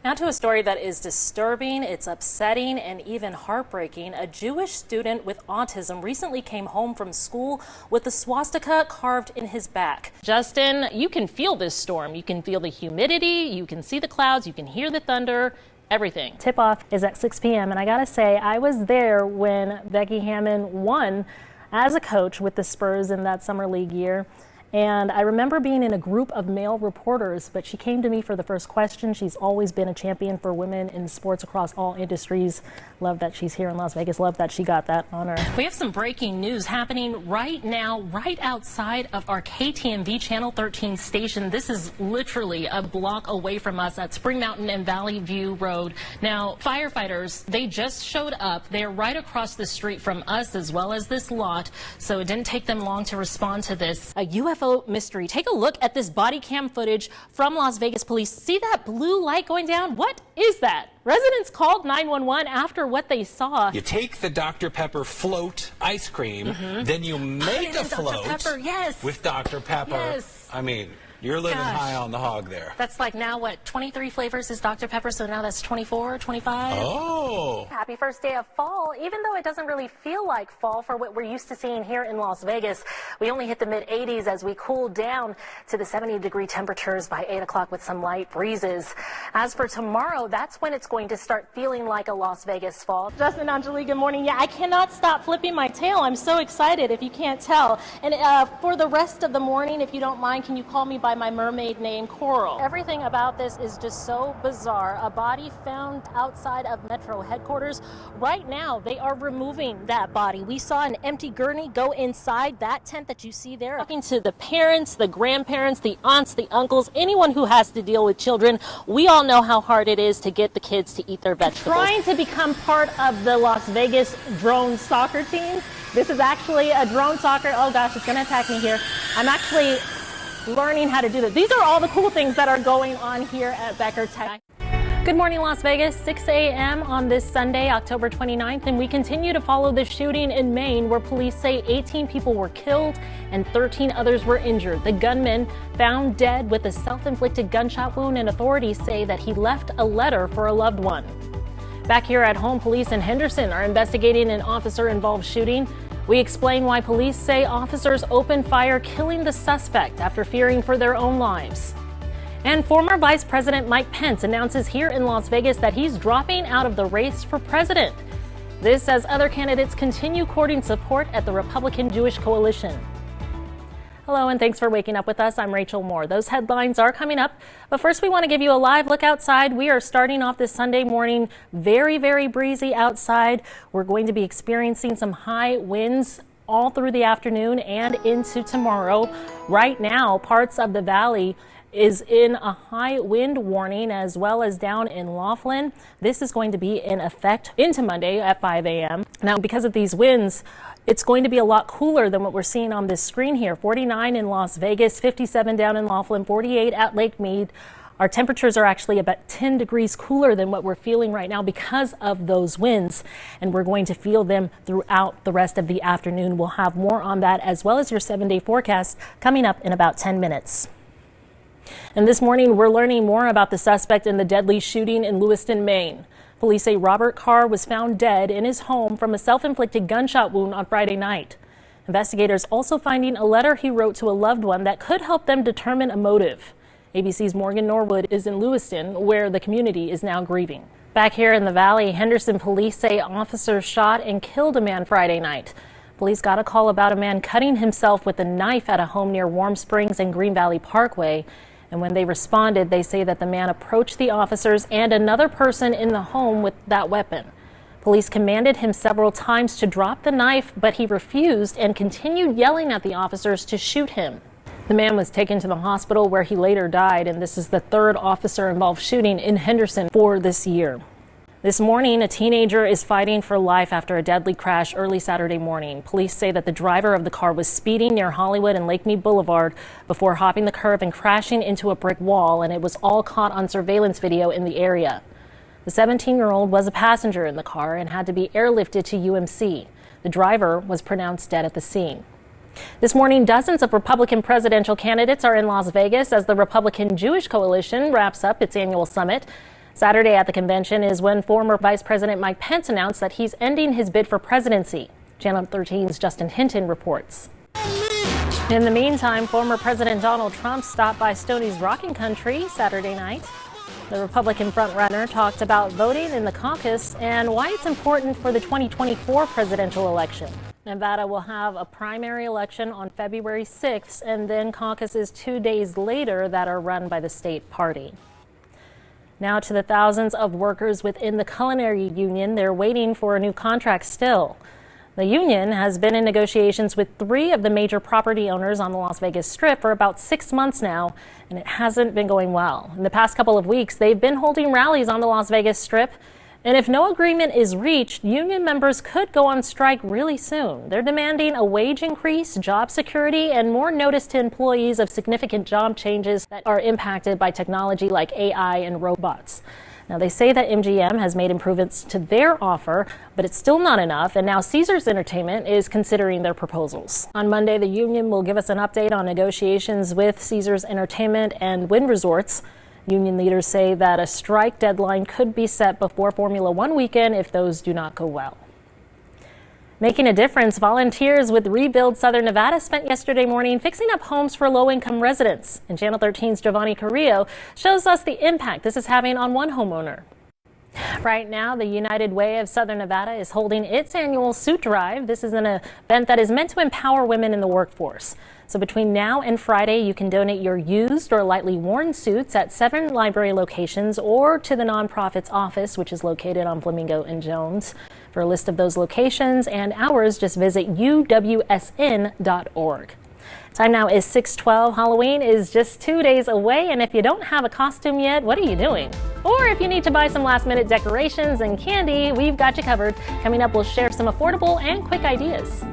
Now to a story that is disturbing, it's upsetting, and even heartbreaking. A Jewish student with autism recently came home from school with a swastika carved in his back. Justin, you can feel this storm. You can feel the humidity, you can see the clouds, you can hear the thunder, everything. Tip-off is at 6 p.m. and I gotta say, I was there when Becky Hammon won as a coach with the Spurs in that summer league year. And I remember being in a group of male reporters, but she came to me for the first question. She's always been a champion for women in sports across all industries. Love that she's here in Las Vegas. Love that she got that honor. We have some breaking news happening right now, right outside of our KTNV Channel 13 station. This is literally a block away from us at Spring Mountain and Valley View Road. Now, firefighters, they just showed up. They're right across the street from us as well as this lot, so it didn't take them long to respond to this. A UFO mystery. Take a look at this body cam footage from Las Vegas police. See that blue light going down? What is that? Residents called 911 after what they saw. You take the Dr. Pepper float ice cream, then you make a float Dr. Pepper, yes. with Dr. Pepper. Yes. I mean, you're living high on the hog there. That's like now what, 23 flavors is Dr. Pepper, so now that's 24, 25? Oh. Happy first day of fall, even though it doesn't really feel like fall for what we're used to seeing here in Las Vegas. We only hit the mid-80s as we cool down to the 70-degree temperatures by 8 o'clock with some light breezes. As for tomorrow, that's when it's going to start feeling like a Las Vegas fall. Justin, Anjali, good morning. Yeah, I cannot stop flipping my tail. I'm so excited, if you can't tell. And for the rest of the morning, if you don't mind, can you call me by my mermaid name, Coral? Everything about this is just so bizarre. A body found outside of Metro headquarters. Right now, they are removing that body. We saw an empty gurney go inside that tent that you see there. Talking to the parents, the grandparents, the aunts, the uncles, anyone who has to deal with children, we all know how hard it is to get the kids to eat their vegetables. Trying to become part of the Las Vegas drone soccer team. This is actually a drone soccer. Oh gosh, it's gonna attack me here. I'm actually learning how to do this. These are all the cool things that are going on here at Becker Tech. Good morning, Las Vegas. 6 a.m. on this Sunday, October 29th, and we continue to follow the shooting in Maine where police say 18 people were killed and 13 others were injured. The gunman found dead with a self-inflicted gunshot wound, and authorities say that he left a letter for a loved one. Back here at home, police in Henderson are investigating an officer-involved shooting. We explain why police say officers opened fire, killing the suspect after fearing for their own lives. And former Vice President Mike Pence announces here in Las Vegas that he's dropping out of the race for president. This as other candidates continue courting support at the Republican Jewish Coalition. Hello and thanks for waking up with us. I'm Rachel Moore. Those headlines are coming up, but first we want to give you a live look outside. We are starting off this Sunday morning very, very breezy outside. We're going to be experiencing some high winds all through the afternoon and into tomorrow. Right now, parts of the valley is in a high wind warning, as well as down in Laughlin. This is going to be in effect into Monday at 5 a.m. Now, because of these winds, it's going to be a lot cooler than what we're seeing on this screen here. 49 in Las Vegas, 57 down in Laughlin, 48 at Lake Mead. Our temperatures are actually about 10 degrees cooler than what we're feeling right now because of those winds, and we're going to feel them throughout the rest of the afternoon. We'll have more on that as well as your 7-day forecast coming up in about 10 minutes. And this morning, we're learning more about the suspect in the deadly shooting in Lewiston, Maine. Police say Robert Carr was found dead in his home from a self-inflicted gunshot wound on Friday night. Investigators also finding a letter he wrote to a loved one that could help them determine a motive. ABC's Morgan Norwood is in Lewiston, where the community is now grieving. Back here in the valley, Henderson police say officers shot and killed a man Friday night. Police got a call about a man cutting himself with a knife at a home near Warm Springs and Green Valley Parkway. And when they responded, they say that the man approached the officers and another person in the home with that weapon. Police commanded him several times to drop the knife, but he refused and continued yelling at the officers to shoot him. The man was taken to the hospital where he later died, and this is the third officer-involved shooting in Henderson for this year. This morning, a teenager is fighting for life after a deadly crash early Saturday morning. Police say that the driver of the car was speeding near Hollywood and Lake Mead Boulevard before hopping the curb and crashing into a brick wall, and it was all caught on surveillance video in the area. The 17-year-old was a passenger in the car and had to be airlifted to UMC. The driver was pronounced dead at the scene. This morning, dozens of Republican presidential candidates are in Las Vegas as the Republican Jewish Coalition wraps up its annual summit. Saturday at the convention is when former Vice President Mike Pence announced that he's ending his bid for presidency. Channel 13's Justin Hinton reports. In the meantime, former President Donald Trump stopped by Stoney's Rocking Country Saturday night. The Republican frontrunner talked about voting in the caucus and why it's important for the 2024 presidential election. Nevada will have a primary election on February 6th and then caucuses 2 days later that are run by the state party. Now to the thousands of workers within the culinary union. They're waiting for a new contract still. The union has been in negotiations with 3 of the major property owners on the Las Vegas Strip for about 6 months now, and it hasn't been going well. In the past couple of weeks, they've been holding rallies on the Las Vegas Strip, and if no agreement is reached, union members could go on strike really soon. They're demanding a wage increase, job security, and more notice to employees of significant job changes that are impacted by technology like AI and robots. Now, they say that MGM has made improvements to their offer, but it's still not enough, and now Caesars Entertainment is considering their proposals. On Monday, the union will give us an update on negotiations with Caesars Entertainment and Wynn Resorts. Union leaders say that a strike deadline could be set before Formula One weekend if those do not go well. Making a difference, volunteers with Rebuild Southern Nevada spent yesterday morning fixing up homes for low-income residents. And Channel 13's Giovanni Carrillo shows us the impact this is having on one homeowner. Right now, the United Way of Southern Nevada is holding its annual Suit Drive. This is an event that is meant to empower women in the workforce. So between now and Friday, you can donate your used or lightly worn suits at 7 library locations or to the nonprofit's office, which is located on Flamingo and Jones. For a list of those locations and hours, just visit uwsn.org. Time now is 6:12. Halloween is just 2 days away, and if you don't have a costume yet, what are you doing? Or if you need to buy some last-minute decorations and candy, we've got you covered. Coming up, we'll share some affordable and quick ideas.